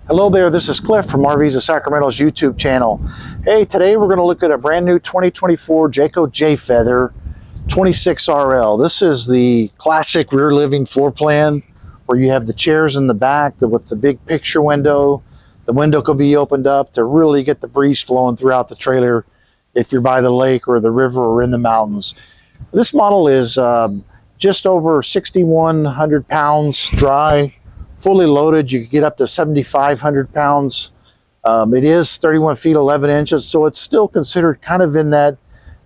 Hello there, this is Cliff from RVs of Sacramento's YouTube channel. Hey, today we're going to look at a brand new 2024 Jayco Jay Feather 26RL. This is the classic rear living floor plan where you have the chairs in the back with the big picture window. The window could be opened up to really get the breeze flowing throughout the trailer if you're by the lake or the river or in the mountains. This model is just over 6,100 pounds dry. Fully loaded, you can get up to 7,500 pounds. It is 31 feet 11 inches, so it's still considered kind of in that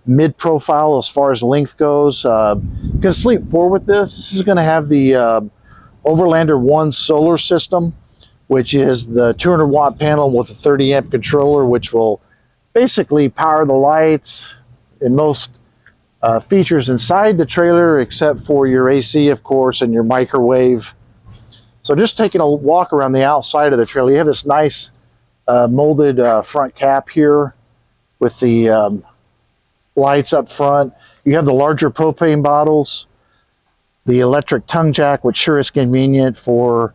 mid-profile as far as length goes. You can sleep forward with this. This is going to have the Overlander 1 solar system, which is the 200 watt panel with a 30 amp controller, which will basically power the lights and most features inside the trailer, except for your AC, of course, and your microwave. So just taking a walk around the outside of the trailer, you have this nice molded front cap here with the lights up front. You have the larger propane bottles, the electric tongue jack, which sure is convenient for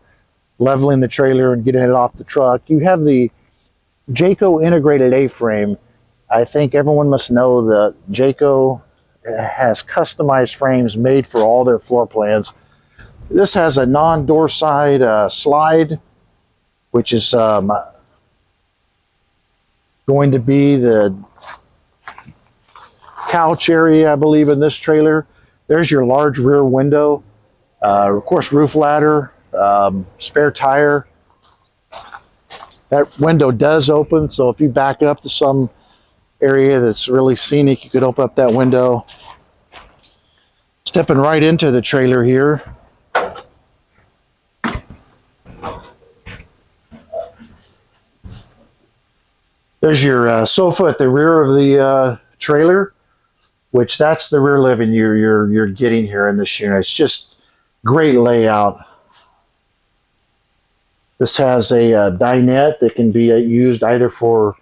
leveling the trailer and getting it off the truck. You have the Jayco integrated A-frame. I think everyone must know that Jayco has customized frames made for all their floor plans. This has a non-door side slide, which is going to be the couch area, I believe, in this trailer. There's your large rear window, of course, roof ladder, spare tire. That window does open, so if you back up to some area that's really scenic, you could open up that window. Stepping right into the trailer here. There's your sofa at the rear of the trailer, which that's the rear living you're getting here in this unit. It's just great layout. This has a dinette that can be used either for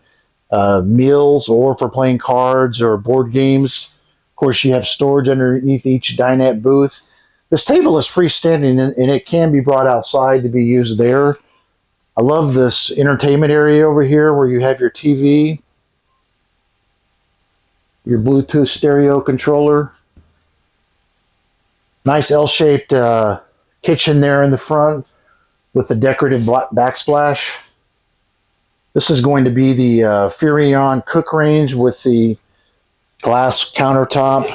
meals or for playing cards or board games. Of course, you have storage underneath each dinette booth. This table is freestanding and it can be brought outside to be used there. I love this entertainment area over here where you have your TV, your Bluetooth stereo controller, nice L-shaped kitchen there in the front with the decorative backsplash. This is going to be the Furrion cook range with the glass countertop,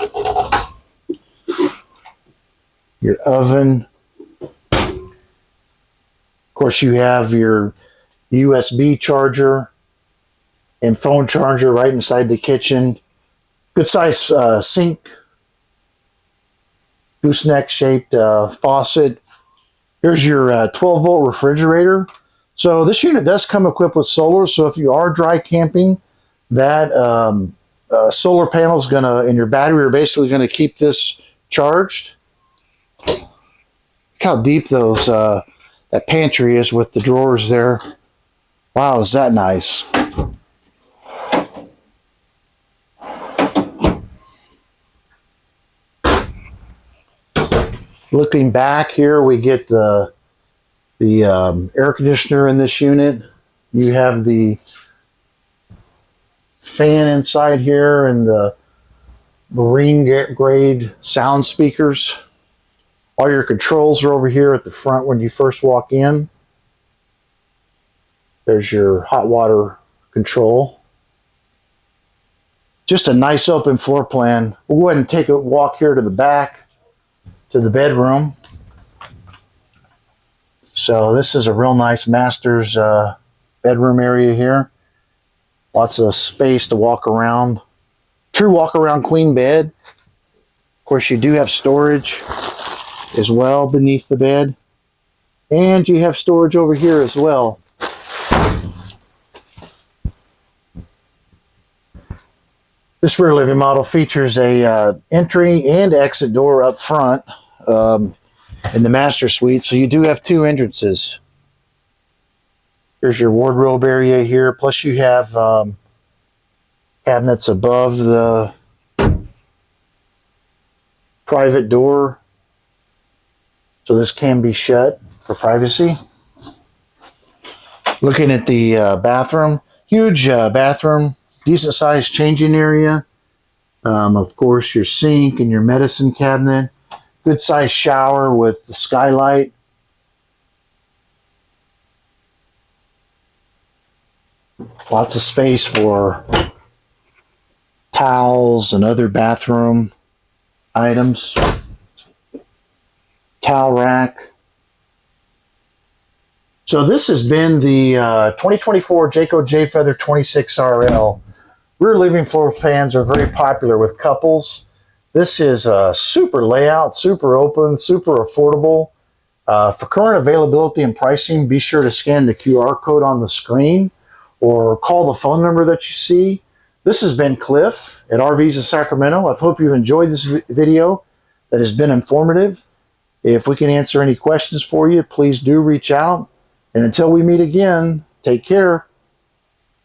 your oven. Of course, you have your USB charger and phone charger right inside the kitchen. Good size sink, gooseneck shaped faucet. Here's your 12 volt refrigerator. So this unit does come equipped with solar. So if you are dry camping, that solar panel is and your battery are basically going to keep this charged. Look how deep those that pantry is with the drawers there. Wow, is that nice. Looking back here, we get the air conditioner in this unit. You have the fan inside here and the marine grade sound speakers. All your controls are over here at the front when you first walk in. There's your hot water control. Just a nice open floor plan. We'll go ahead and take a walk here to the back, to the bedroom. So this is a real nice master's bedroom area here. Lots of space to walk around. True walk around queen bed. Of course, you do have storage as well beneath the bed, and you have storage over here as well. This rear living model features a entry and exit door up front in the master suite, so you do have two entrances. Here's your wardrobe area here, plus you have cabinets above the private door. So this can be shut for privacy. Looking at the bathroom, huge bathroom, decent sized changing area. Of course, your sink and your medicine cabinet. Good sized shower with the skylight. Lots of space for towels and other bathroom items. Towel rack. So this has been the 2024 Jayco Jay Feather 26RL. Rear living floor plans are very popular with couples. This is a super layout, super open, super affordable. For current availability and pricing, be sure to scan the QR code on the screen or call the phone number that you see. This has been Cliff at RVs of Sacramento. I hope you've enjoyed this video that has been informative. If we can answer any questions for you, please do reach out. And until we meet again, take care.